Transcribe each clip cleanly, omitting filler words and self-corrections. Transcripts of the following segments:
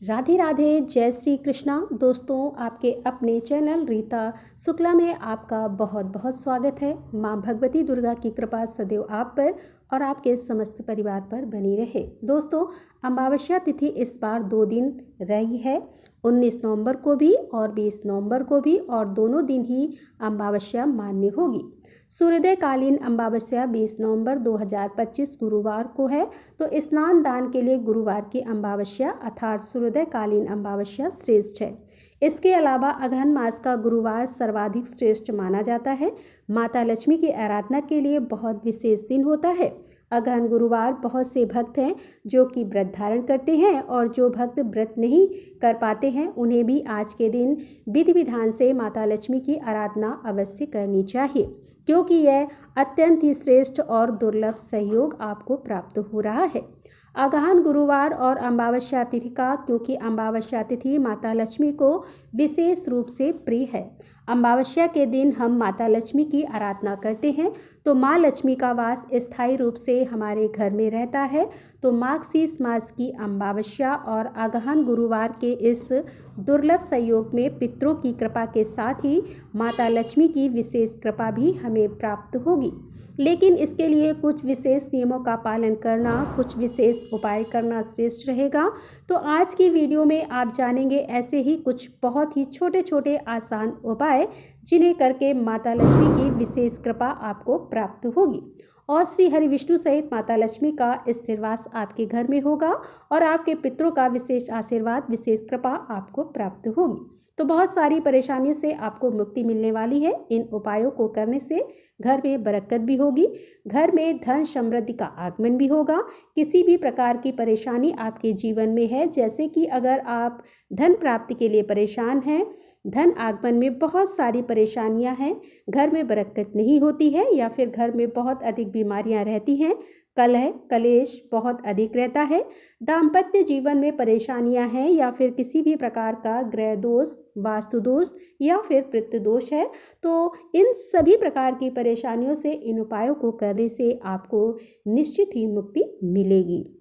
राधे राधे, जय श्री कृष्णा। दोस्तों, आपके अपने चैनल रीता शुक्ला में आपका बहुत बहुत स्वागत है। माँ भगवती दुर्गा की कृपा सदैव आप पर और आपके समस्त परिवार पर बनी रहे। दोस्तों, अमावस्या तिथि इस बार 2 दिन रही है, 19 नवंबर को भी और 20 नवंबर को भी, और दोनों दिन ही अमावस्या मान्य होगी। सूर्योदयकालीन अमावस्या 20 नवंबर 2025 गुरुवार को है, तो स्नान दान के लिए गुरुवार की अमावस्या अर्थात सूर्योदयकालीन अमावस्या श्रेष्ठ है। इसके अलावा अगहन मास का गुरुवार सर्वाधिक श्रेष्ठ माना जाता है। माता लक्ष्मी की आराधना के लिए बहुत विशेष दिन होता है। अगहन गुरुवार बहुत से भक्त हैं जो कि व्रत धारण करते हैं, और जो भक्त व्रत नहीं कर पाते हैं उन्हें भी आज के दिन विधि विधान से माता लक्ष्मी की आराधना अवश्य करनी चाहिए, क्योंकि यह अत्यंत ही श्रेष्ठ और दुर्लभ सहयोग आपको प्राप्त हो रहा है। अगहन गुरुवार और अमावस्या तिथि का, क्योंकि अमावस्या तिथि माता लक्ष्मी को विशेष रूप से प्रिय है। अमावस्या के दिन हम माता लक्ष्मी की आराधना करते हैं, तो माँ लक्ष्मी का वास स्थायी रूप से हमारे घर में रहता है। तो माघशीर्ष मास की अमावस्या और अगहन गुरुवार के इस दुर्लभ संयोग में पितरों की कृपा के साथ ही माता लक्ष्मी की विशेष कृपा भी हमें प्राप्त होगी। लेकिन इसके लिए कुछ विशेष नियमों का पालन करना, कुछ विशेष उपाय करना श्रेष्ठ रहेगा। तो आज की वीडियो में आप जानेंगे ऐसे ही कुछ बहुत ही छोटे छोटे आसान उपाय, जिन्हें करके माता लक्ष्मी की विशेष कृपा आपको प्राप्त होगी और श्री हरि विष्णु सहित माता लक्ष्मी का स्थिरवास आपके घर में होगा और आपके पितरों का विशेष आशीर्वाद, विशेष कृपा आपको प्राप्त होगी। तो बहुत सारी परेशानियों से आपको मुक्ति मिलने वाली है। इन उपायों को करने से घर में बरकत भी होगी, घर में धन समृद्धि का आगमन भी होगा। किसी भी प्रकार की परेशानी आपके जीवन में है, जैसे कि अगर आप धन प्राप्ति के लिए परेशान हैं, धन आगमन में बहुत सारी परेशानियां हैं, घर में बरकत नहीं होती है, या फिर घर में बहुत अधिक बीमारियां रहती हैं, कलह कलेश बहुत अधिक रहता है, दाम्पत्य जीवन में परेशानियां हैं, या फिर किसी भी प्रकार का ग्रह दोष, वास्तु दोष या फिर पितृ दोष है, तो इन सभी प्रकार की परेशानियों से इन उपायों को करने से आपको निश्चित ही मुक्ति मिलेगी।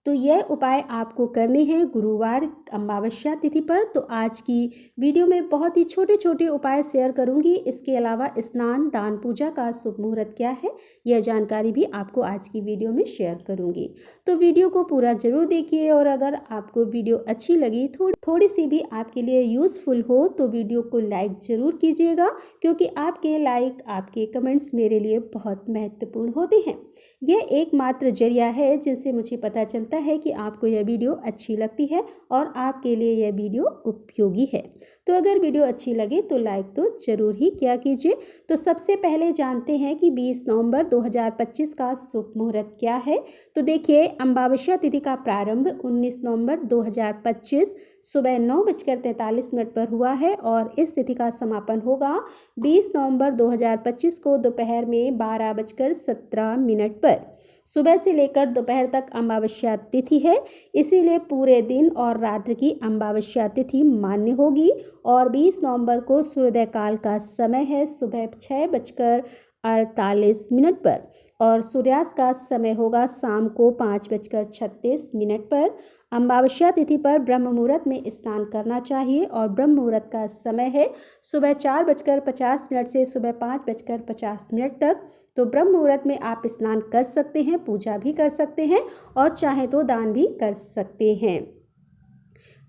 तो यह उपाय आपको करने हैं गुरुवार अमावस्या तिथि पर। तो आज की वीडियो में बहुत ही छोटे छोटे उपाय शेयर करूंगी। इसके अलावा स्नान दान पूजा का शुभ मुहूर्त क्या है, यह जानकारी भी आपको आज की वीडियो में शेयर करूंगी। तो वीडियो को पूरा जरूर देखिए, और अगर आपको वीडियो अच्छी लगी, थोड़ी सी भी आपके लिए यूज़फुल हो, तो वीडियो को लाइक ज़रूर कीजिएगा, क्योंकि आपके लाइक, आपके कमेंट्स मेरे लिए बहुत महत्वपूर्ण होते हैं। यह एकमात्र जरिया है जिनसे मुझे पता चलता है कि आपको यह वीडियो अच्छी लगती है और आपके लिए यह वीडियो उपयोगी है। तो अगर वीडियो अच्छी लगे तो लाइक तो ज़रूर ही किया कीजिए। तो सबसे पहले जानते हैं कि 20 नवंबर 2025 का शुभ मुहूर्त क्या है। तो देखिए, अमावस्या तिथि का प्रारंभ 19 नवंबर 2025 सुबह 9:43 पर हुआ है, और इस तिथि का समापन होगा 20 नवंबर 2025 को दोपहर में 12:17 पर। सुबह से लेकर दोपहर तक अमावस्या तिथि है, इसीलिए पूरे दिन और रात्रि की अमावस्या तिथि मान्य होगी। और 20 नवंबर को सूर्योदय काल का समय है सुबह 6:48 पर, और सूर्यास्त का समय होगा शाम को 5:36 पर। अमावस्या तिथि पर ब्रह्म मुहूर्त में स्नान करना चाहिए, और ब्रह्म मुहूर्त का समय है सुबह 4:50 से सुबह 5:50 तक। तो ब्रह्म मुहूर्त में आप स्नान कर सकते हैं, पूजा भी कर सकते हैं, और चाहे तो दान भी कर सकते हैं।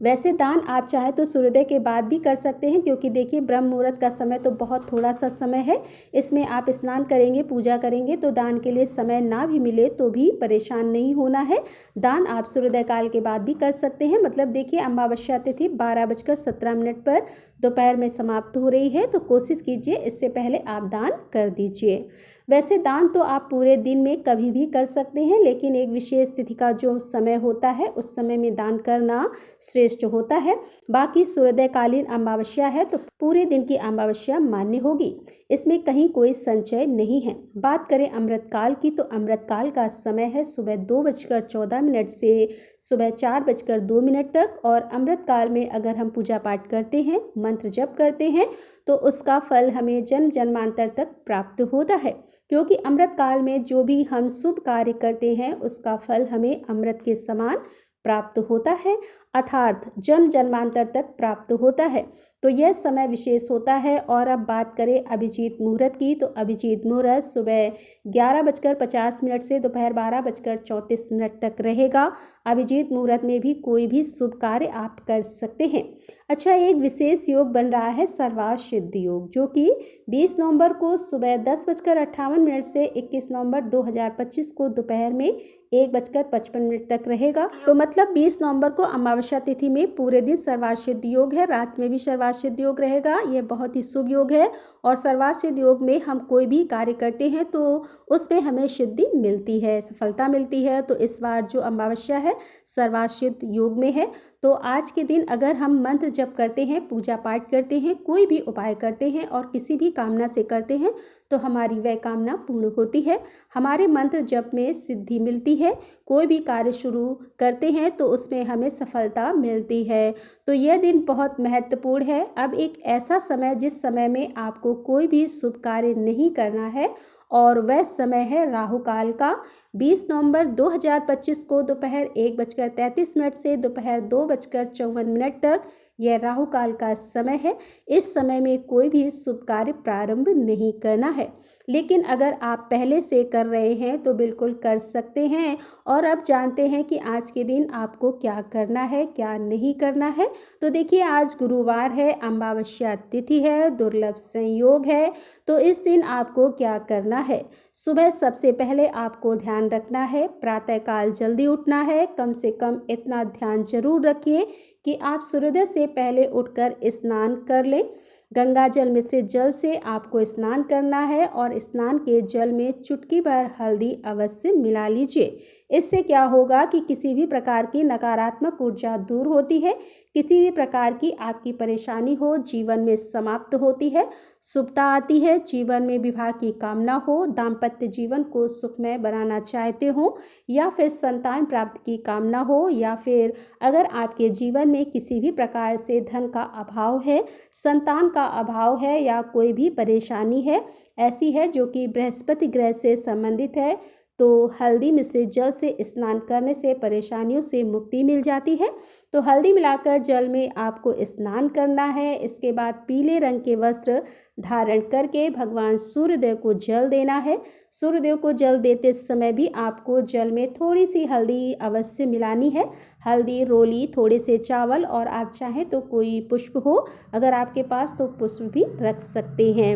वैसे दान आप चाहे तो सूर्योदय के बाद भी कर सकते हैं, क्योंकि देखिए ब्रह्म मुहूर्त का समय तो बहुत थोड़ा सा समय है। इसमें आप स्नान करेंगे, पूजा करेंगे, तो दान के लिए समय ना भी मिले तो भी परेशान नहीं होना है। दान आप सूर्योदय काल के बाद भी कर सकते हैं। मतलब देखिए, अमावस्या तिथि 12:17 पर दोपहर में समाप्त हो रही है, तो कोशिश कीजिए इससे पहले आप दान कर दीजिए। वैसे दान तो आप पूरे दिन में कभी भी कर सकते हैं, लेकिन एक विशेष तिथि का जो समय होता है उस समय में दान करना श्रेष्ठ होता है। बाकी सूर्योदयकालीन अमावस्या है तो पूरे दिन की अमावस्या मान्य होगी, इसमें कहीं कोई संचय नहीं है। बात करें अमृतकाल की, तो अमृतकाल का समय है सुबह 2:14 से सुबह 4:02 तक। और अमृतकाल में अगर हम पूजा पाठ करते हैं, मंत्र जप करते हैं, तो उसका फल हमें जन्म जन्मांतर तक प्राप्त होता है, क्योंकि अमृत काल में जो भी हम शुभ कार्य करते हैं उसका फल हमें अमृत के समान प्राप्त होता है, अर्थात जन्म जन्मांतर तक प्राप्त होता है। तो यह समय विशेष होता है। और अब बात करें अभिजीत मुहूर्त की, तो अभिजीत मुहूर्त सुबह 11:50 से दोपहर 12:34 तक रहेगा। अभिजीत मुहूर्त में भी कोई भी शुभ कार्य आप कर सकते हैं। अच्छा, एक विशेष योग बन रहा है सर्वार्थ सिद्धि योग, जो कि 20 नवंबर को सुबह 10:58 से 21 नवंबर 2025 को दोपहर में 1:55 तक रहेगा। तो मतलब 20 नवंबर को अमावस्या तिथि में पूरे दिन सर्वार्थ सिद्धि योग है, रात में भी सर्वार्थ सिद्धि योग रहेगा। यह बहुत ही शुभ योग है और सर्वार्थ सिद्धि योग में हम कोई भी कार्य करते हैं तो उसमें हमें सिद्धि मिलती है, सफलता मिलती है। तो इस बार जो अमावस्या है सर्वार्थ सिद्धि योग में है। तो आज के दिन अगर हम मंत्र जप करते हैं, पूजा पाठ करते हैं, कोई भी उपाय करते हैं और किसी भी कामना से करते हैं तो हमारी वह कामना पूर्ण होती है, हमारे मंत्र जप में सिद्धि मिलती है। कोई भी कार्य शुरू करते हैं तो उसमें हमें सफलता मिलती है। तो यह दिन बहुत महत्वपूर्ण है। अब एक ऐसा समय जिस समय में आपको कोई भी शुभ कार्य नहीं करना है और वह समय है राहु काल का। 20 नवंबर 2025 को दोपहर 1:33 से दोपहर 2:54 तक यह राहु काल का समय है। इस समय में कोई भी शुभ कार्य प्रारंभ नहीं करना है, लेकिन अगर आप पहले से कर रहे हैं तो बिल्कुल कर सकते हैं। और अब जानते हैं कि आज के दिन आपको क्या करना है, क्या नहीं करना है। तो देखिए, आज गुरुवार है, अमावस्या तिथि है, दुर्लभ संयोग है। तो इस दिन आपको क्या करना है? सुबह सबसे पहले आपको ध्यान रखना है, प्रातःकाल जल्दी उठना है। कम से कम इतना ध्यान जरूर रखिए कि आप सूर्योदय से पहले उठकर स्नान कर लें। गंगा जल मिश्रित जल से आपको स्नान करना है और स्नान के जल में चुटकी भर हल्दी अवश्य मिला लीजिए। इससे क्या होगा कि किसी भी प्रकार की नकारात्मक ऊर्जा दूर होती है, किसी भी प्रकार की आपकी परेशानी हो जीवन में समाप्त होती है, शुभता आती है। जीवन में विवाह की कामना हो, दाम्पत्य जीवन को सुखमय बनाना चाहते हो, या फिर संतान प्राप्ति की कामना हो, या फिर अगर आपके जीवन में किसी भी प्रकार से धन का अभाव है, संतान का अभाव है, या कोई भी परेशानी है ऐसी है जो कि बृहस्पति ग्रह से संबंधित है, तो हल्दी मिश्रित जल से स्नान करने से परेशानियों से मुक्ति मिल जाती है। तो हल्दी मिलाकर जल में आपको स्नान करना है। इसके बाद पीले रंग के वस्त्र धारण करके भगवान सूर्यदेव को जल देना है। सूर्यदेव को जल देते समय भी आपको जल में थोड़ी सी हल्दी अवश्य मिलानी है। हल्दी, रोली, थोड़े से चावल और आप चाहें तो कोई पुष्प हो अगर आपके पास तो पुष्प भी रख सकते हैं।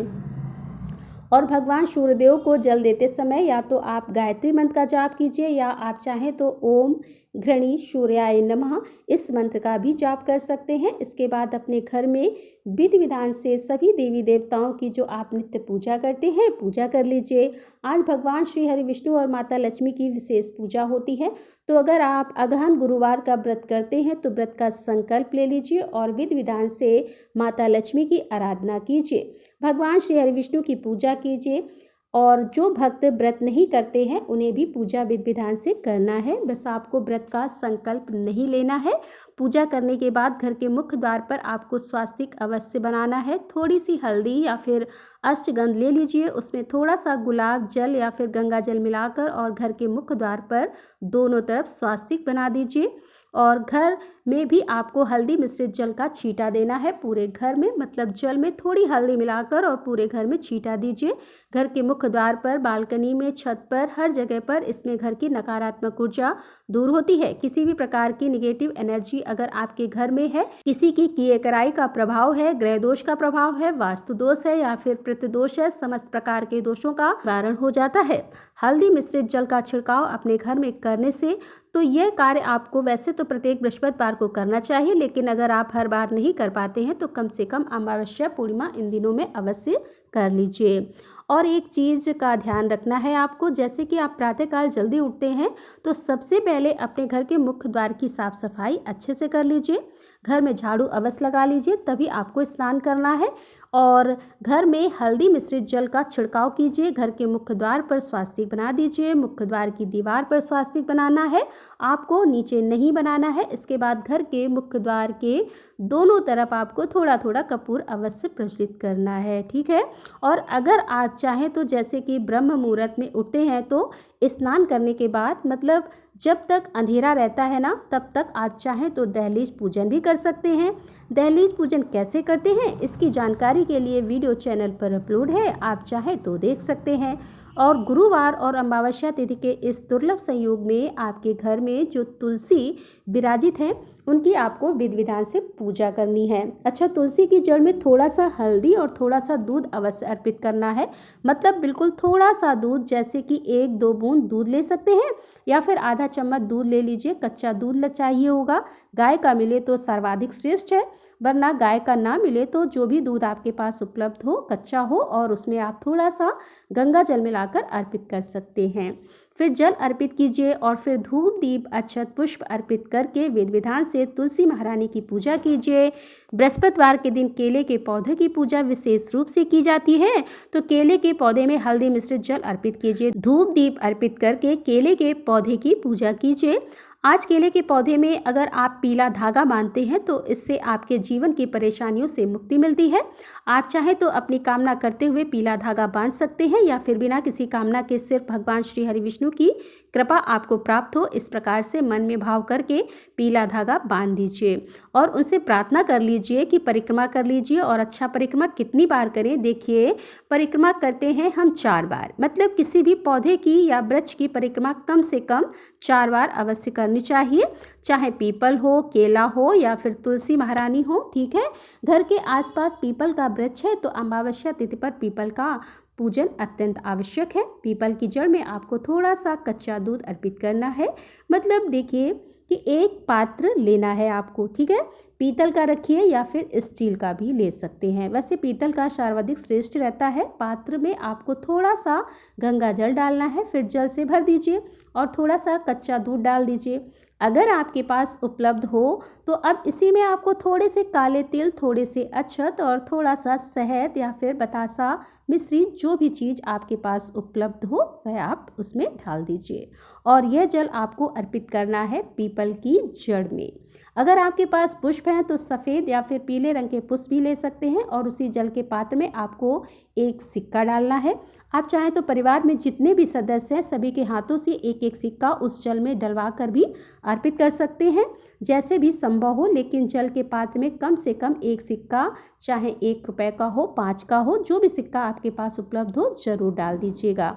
और भगवान सूर्यदेव को जल देते समय या तो आप गायत्री मंत्र का जाप कीजिए, या आप चाहें तो ओम घृणी सूर्याय नमः इस मंत्र का भी जाप कर सकते हैं। इसके बाद अपने घर में विधि विधान से सभी देवी देवताओं की जो आप नित्य पूजा करते हैं पूजा कर लीजिए। आज भगवान श्री हरि विष्णु और माता लक्ष्मी की विशेष पूजा होती है। तो अगर आप अगहन गुरुवार का व्रत करते हैं तो व्रत का संकल्प ले लीजिए और विधि विधान से माता लक्ष्मी की आराधना कीजिए, भगवान श्री हरि विष्णु की पूजा कीजिए। और जो भक्त व्रत नहीं करते हैं उन्हें भी पूजा विधि विधान से करना है। बस आपको व्रत का संकल्प नहीं लेना है। पूजा करने के बाद घर के मुख्य द्वार पर आपको स्वास्तिक अवश्य बनाना है। थोड़ी सी हल्दी या फिर अष्टगंध ले लीजिए, उसमें थोड़ा सा गुलाब जल या फिर गंगा जल मिलाकर और घर के मुख्य द्वार पर दोनों तरफ स्वास्तिक बना दीजिए। और घर में भी आपको हल्दी मिश्रित जल का छींटा देना है पूरे घर में, मतलब जल में थोड़ी हल्दी मिलाकर और पूरे घर में छींटा दीजिए। घर के मुख्य द्वार पर, बालकनी में, छत पर, हर जगह पर। इसमें घर की नकारात्मक ऊर्जा दूर होती है। किसी भी प्रकार की निगेटिव एनर्जी अगर आपके घर में है, किसी की किए कराई का प्रभाव है, ग्रह दोष का प्रभाव है, वास्तु दोष है या फिर पितृदोष है, समस्त प्रकार के दोषों का निवारण हो जाता है हल्दी मिश्रित जल का छिड़काव अपने घर में करने से। तो यह कार्य आपको वैसे तो प्रत्येक बृहस्पतिवार को करना चाहिए, लेकिन अगर आप हर बार नहीं कर पाते हैं तो कम से कम अमावस्या, पूर्णिमा इन दिनों में अवश्य कर लीजिए। और एक चीज़ का ध्यान रखना है आपको, जैसे कि आप प्रातःकाल जल्दी उठते हैं तो सबसे पहले अपने घर के मुख्य द्वार की साफ सफाई अच्छे से कर लीजिए। घर में झाड़ू अवश्य लगा लीजिए, तभी आपको स्नान करना है। और घर में हल्दी मिश्रित जल का छिड़काव कीजिए। घर के मुख्य द्वार पर स्वास्तिक बना दीजिए। मुख्य द्वार की दीवार पर स्वास्तिक बनाना है, आपको नीचे नहीं बनाना है। इसके बाद घर के मुख्य द्वार के दोनों तरफ आपको थोड़ा थोड़ा कपूर अवश्य प्रज्वलित करना है, ठीक है। और अगर आप चाहें तो जैसे कि ब्रह्म मुहूर्त में उठते हैं तो स्नान करने के बाद, मतलब जब तक अंधेरा रहता है ना, तब तक आप चाहें तो दहलीज पूजन भी कर सकते हैं। दहलीज पूजन कैसे करते हैं इसकी जानकारी के लिए वीडियो चैनल पर अपलोड है, आप चाहें तो देख सकते हैं। और गुरुवार और अमावस्या तिथि के इस दुर्लभ संयोग में आपके घर में जो तुलसी विराजित हैं उनकी आपको विधि विधान से पूजा करनी है। अच्छा, तुलसी की जड़ में थोड़ा सा हल्दी और थोड़ा सा दूध अवश्य अर्पित करना है, मतलब बिल्कुल थोड़ा सा दूध, जैसे कि 1-2 बूंद दूध ले सकते हैं या फिर आधा चम्मच दूध ले लीजिए। कच्चा दूध चाहिए होगा, गाय का मिले तो सर्वाधिक श्रेष्ठ है, वरना गाय का ना मिले तो जो भी दूध आपके पास उपलब्ध हो, कच्चा हो, और उसमें आप थोड़ा सा गंगा जल मिलाकर अर्पित कर सकते हैं। फिर जल अर्पित कीजिए और फिर धूप दीप अक्षत पुष्प अर्पित करके विधि विधान से तुलसी महारानी की पूजा कीजिए। बृहस्पतिवार के दिन केले के पौधे की पूजा विशेष रूप से की जाती है, तो केले के पौधे में हल्दी मिश्रित जल अर्पित कीजिए। धूप दीप अर्पित करके केले के पौधे की पूजा कीजिए। आज केले के पौधे में अगर आप पीला धागा बांधते हैं तो इससे आपके जीवन की परेशानियों से मुक्ति मिलती है। आप चाहें तो अपनी कामना करते हुए पीला धागा बांध सकते हैं, या फिर बिना किसी कामना के सिर्फ भगवान श्री हरि विष्णु की कृपा आपको प्राप्त हो, इस प्रकार से मन में भाव करके पीला धागा बांध दीजिए और उनसे प्रार्थना कर लीजिए कि परिक्रमा कर लीजिए। और अच्छा, परिक्रमा कितनी बार करें? देखिए, परिक्रमा करते हैं हम 4 बार, मतलब किसी भी पौधे की या वृक्ष की परिक्रमा कम से कम 4 बार अवश्य करनी चाहिए, चाहे पीपल हो, केला हो या फिर तुलसी महारानी हो। ठीक है, घर के आसपास पीपल का वृक्ष है तो अमावस्या तिथि पर पीपल का पूजन अत्यंत आवश्यक है। पीपल की जड़ में आपको थोड़ा सा कच्चा दूध अर्पित करना है, मतलब देखिए कि एक पात्र लेना है आपको। ठीक है, पीतल का रखिए या फिर स्टील का भी ले सकते हैं, वैसे पीतल का सर्वाधिक श्रेष्ठ रहता है। पात्र में आपको थोड़ा सा गंगा जल डालना है, फिर जल से भर दीजिए और थोड़ा सा कच्चा दूध डाल दीजिए। अगर आपके पास उपलब्ध हो तो अब इसी में आपको थोड़े से काले तिल, थोड़े से अक्षत और थोड़ा सा शहद या फिर बतासा मिश्रित, जो भी चीज़ आपके पास उपलब्ध हो वह आप उसमें डाल दीजिए और यह जल आपको अर्पित करना है पीपल की जड़ में। अगर आपके पास पुष्प हैं तो सफ़ेद या फिर पीले रंग के पुष्प भी ले सकते हैं और उसी जल के पात्र में आपको एक सिक्का डालना है। आप चाहें तो परिवार में जितने भी सदस्य हैं सभी के हाथों से एक एक सिक्का उस जल में डलवा कर भी अर्पित कर सकते हैं, जैसे भी संभव हो, लेकिन जल के पात्र में कम से कम एक सिक्का, चाहे 1 रुपये का हो, 5 का हो, जो भी सिक्का आपके पास उपलब्ध हो जरूर डाल दीजिएगा।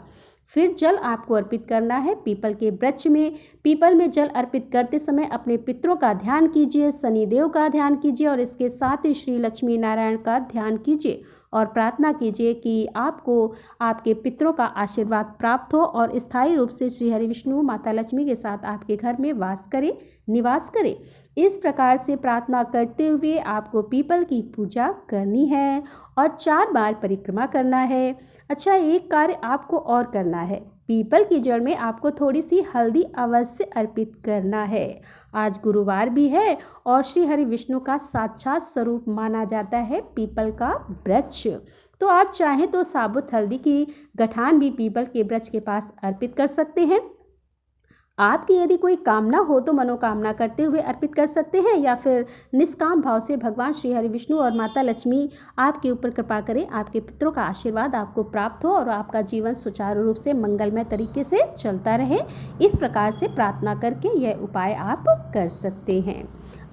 फिर जल आपको अर्पित करना है पीपल के वृक्ष में। पीपल में जल अर्पित करते समय अपने पितरों का ध्यान कीजिए, शनिदेव का ध्यान कीजिए और इसके साथ ही श्री लक्ष्मी नारायण का ध्यान कीजिए और प्रार्थना कीजिए कि आपको आपके पितरों का आशीर्वाद प्राप्त हो और स्थायी रूप से श्री हरि विष्णु माता लक्ष्मी के साथ आपके घर में वास करे, निवास करे। इस प्रकार से प्रार्थना करते हुए आपको पीपल की पूजा करनी है और 4 बार परिक्रमा करना है। अच्छा, एक कार्य आपको और करना है, पीपल की जड़ में आपको थोड़ी सी हल्दी अवश्य अर्पित करना है। आज गुरुवार भी है और श्री हरि विष्णु का साक्षात स्वरूप माना जाता है पीपल का वृक्ष, तो आप चाहें तो साबुत हल्दी की गठान भी पीपल के वृक्ष के पास अर्पित कर सकते हैं। आपकी यदि कोई कामना हो तो मनोकामना करते हुए अर्पित कर सकते हैं या फिर निष्काम भाव से भगवान श्री हरि विष्णु और माता लक्ष्मी आपके ऊपर कृपा करें, आपके पितरों का आशीर्वाद आपको प्राप्त हो और आपका जीवन सुचारू रूप से मंगलमय तरीके से चलता रहे। इस प्रकार से प्रार्थना करके यह उपाय आप कर सकते हैं।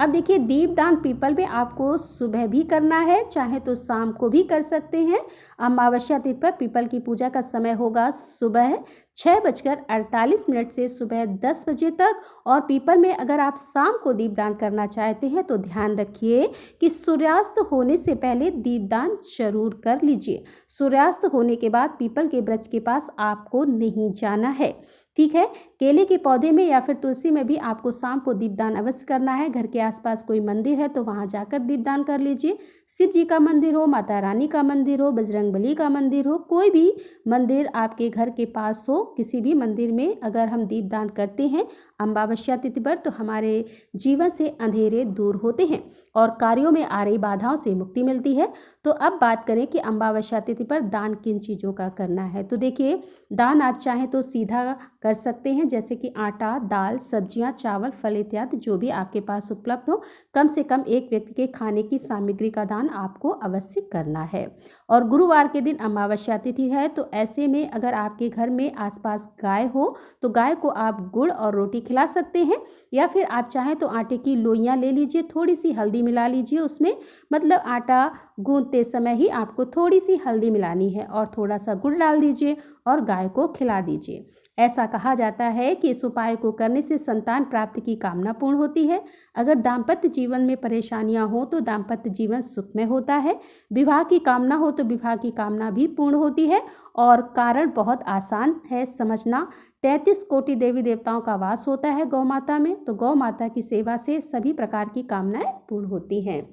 अब देखिए, दीपदान पीपल में आपको सुबह भी करना है, चाहे तो शाम को भी कर सकते हैं। अमावस्या तिथि पर पीपल की पूजा का समय होगा सुबह 6:48 से सुबह 10 बजे तक। और पीपल में अगर आप शाम को दीपदान करना चाहते हैं तो ध्यान रखिए कि सूर्यास्त होने से पहले दीपदान जरूर कर लीजिए। सूर्यास्त होने के बाद पीपल के वृक्ष के पास आपको नहीं जाना है। ठीक है, केले के पौधे में या फिर तुलसी में भी आपको शाम को दीपदान अवश्य करना है। घर के आसपास कोई मंदिर है तो वहां जाकर दीपदान कर लीजिए। शिव जी का मंदिर हो, माता रानी का मंदिर हो, बजरंगबली का मंदिर हो, कोई भी मंदिर आपके घर के पास हो, किसी भी मंदिर में अगर हम दीपदान करते हैं अमावस्या तिथि पर तो हमारे जीवन से अंधेरे दूर होते हैं और कार्यों में आ रही बाधाओं से मुक्ति मिलती है। तो अब बात करें कि अमावस्या तिथि पर दान किन चीज़ों का करना है। तो देखिए, दान आप चाहें तो सीधा कर सकते हैं, जैसे कि आटा, दाल, सब्जियां, चावल, फल इत्यादि जो भी आपके पास उपलब्ध हो। कम से कम एक व्यक्ति के खाने की सामग्री का दान आपको अवश्य करना है। और गुरुवार के दिन अमावस्या तिथि है, तो ऐसे में अगर आपके घर में आसपास गाय हो तो गाय को आप गुड़ और रोटी खिला सकते हैं, या फिर आप चाहें तो आटे की लोइयाँ ले लीजिए, थोड़ी सी हल्दी मिला लीजिए उसमें, मतलब आटा गूंथते समय ही आपको थोड़ी सी हल्दी मिलानी है और थोड़ा सा गुड़ डाल दीजिए और गाय को खिला दीजिए। ऐसा कहा जाता है कि इस उपाय को करने से संतान प्राप्ति की कामना पूर्ण होती है। अगर दाम्पत्य जीवन में परेशानियां हो तो दाम्पत्य जीवन सुखमय होता है। विवाह की कामना हो तो विवाह की कामना भी पूर्ण होती है। और कारण बहुत आसान है समझना। 33 कोटि देवी देवताओं का वास होता है गौ माता में, तो गौ माता की सेवा से सभी प्रकार की कामनाएं पूर्ण होती हैं।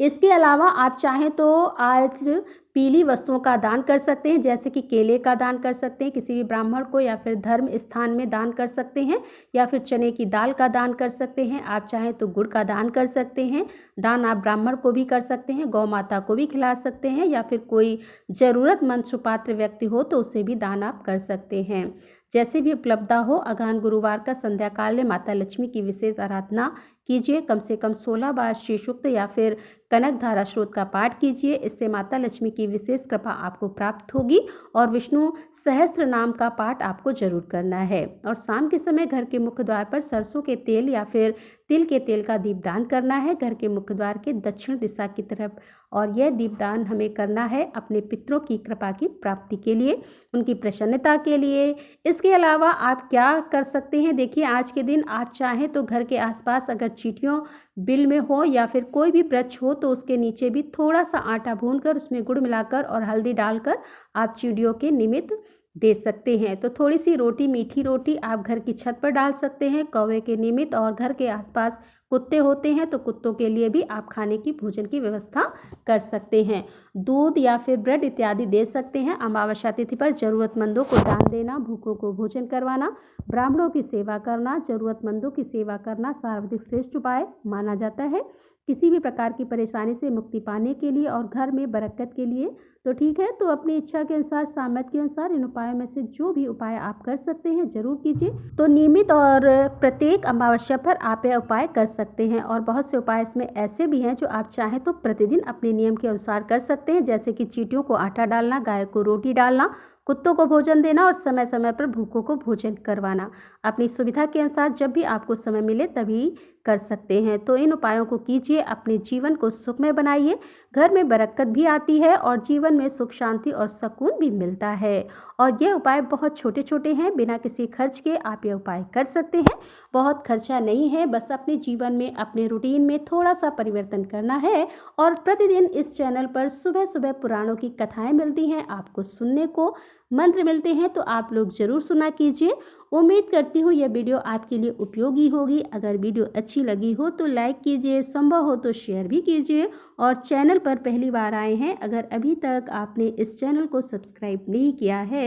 इसके अलावा आप चाहें तो आज पीली वस्तुओं का दान कर सकते हैं, जैसे कि केले का दान कर सकते हैं किसी भी ब्राह्मण को, या फिर धर्म स्थान में दान कर सकते हैं, या फिर चने की दाल का दान कर सकते हैं। आप चाहें तो गुड़ का दान कर सकते हैं। दान आप ब्राह्मण को भी कर सकते हैं, गौ माता को भी खिला सकते हैं, या फिर कोई ज़रूरतमंद सुपात्र व्यक्ति हो तो उसे भी दान आप कर सकते हैं। जैसे भी उपलब्धता हो, अगहन गुरुवार का संध्या काल में माता लक्ष्मी की विशेष आराधना कीजिए। कम से कम 16 बार श्री सूक्त या फिर कनक धारा स्रोत का पाठ कीजिए। इससे माता लक्ष्मी की विशेष कृपा आपको प्राप्त होगी। और विष्णु सहस्त्र नाम का पाठ आपको जरूर करना है। और शाम के समय घर के मुख्य द्वार पर सरसों के तेल या फिर तिल के तेल का दीपदान करना है, घर के मुख्य द्वार के दक्षिण दिशा की तरफ। और यह दीपदान हमें करना है अपने पितरों की कृपा की प्राप्ति के लिए, उनकी प्रसन्नता के लिए। इसके अलावा आप क्या कर सकते हैं, देखिए आज के दिन आप चाहें तो घर के आसपास अगर चींटियों बिल में हो या फिर कोई भी वृक्ष हो तो उसके नीचे भी थोड़ा सा आटा भूनकर उसमें गुड़ मिलाकर और हल्दी डालकर आप चिड़ियों के निमित्त दे सकते हैं। तो थोड़ी सी रोटी, मीठी रोटी आप घर की छत पर डाल सकते हैं कौवे के निमित्त। और घर के आसपास कुत्ते होते हैं तो कुत्तों के लिए भी आप खाने की भोजन की व्यवस्था कर सकते हैं। दूध या फिर ब्रेड इत्यादि दे सकते हैं। अमावस्या तिथि पर जरूरतमंदों को दान देना, भूखों को भोजन करवाना, ब्राह्मणों की सेवा करना, जरूरतमंदों की सेवा करना सर्वाधिक श्रेष्ठ उपाय माना जाता है किसी भी प्रकार की परेशानी से मुक्ति पाने के लिए और घर में बरकत के लिए। तो ठीक है, तो अपनी इच्छा के अनुसार, सामर्थ्य के अनुसार इन उपायों में से जो भी उपाय आप कर सकते हैं जरूर कीजिए। तो नियमित और प्रत्येक अमावस्या पर आप यह उपाय कर सकते हैं। और बहुत से उपाय इसमें ऐसे भी हैं जो आप चाहें तो प्रतिदिन अपने नियम के अनुसार कर सकते हैं, जैसे कि चींटियों को आटा डालना, गाय को रोटी डालना, कुत्तों को भोजन देना और समय समय पर भूखों को भोजन करवाना। अपनी सुविधा के अनुसार जब भी आपको समय मिले तभी कर सकते हैं। तो इन उपायों को कीजिए, अपने जीवन को सुखमय बनाइए। घर में बरकत भी आती है और जीवन में सुख, शांति और सुकून भी मिलता है। और ये उपाय बहुत छोटे छोटे हैं, बिना किसी खर्च के आप ये उपाय कर सकते हैं। बहुत खर्चा नहीं है, बस अपने जीवन में, अपने रूटीन में थोड़ा सा परिवर्तन करना है। और प्रतिदिन इस चैनल पर सुबह सुबह पुराणों की कथाएं मिलती हैं, आपको सुनने को मंत्र मिलते हैं, तो आप लोग जरूर सुना कीजिए। उम्मीद करती हूँ यह वीडियो आपके लिए उपयोगी होगी। अगर वीडियो अच्छी लगी हो तो लाइक कीजिए, संभव हो तो शेयर भी कीजिए। और चैनल पर पहली बार आए हैं, अगर अभी तक आपने इस चैनल को सब्सक्राइब नहीं किया है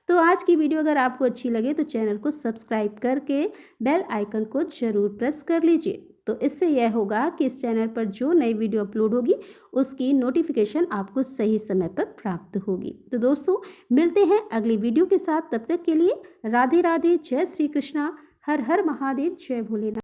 तो आज की वीडियो अगर आपको अच्छी लगे तो चैनल को सब्सक्राइब करके बेल आइकन को जरूर प्रेस कर लीजिए। तो इससे यह होगा कि इस चैनल पर जो नई वीडियो अपलोड होगी उसकी नोटिफिकेशन आपको सही समय पर प्राप्त होगी। तो दोस्तों, मिलते हैं अगली वीडियो के साथ। तब तक के लिए राधे राधे, जय श्री कृष्णा, हर हर महादेव, जय भोलेनाथ।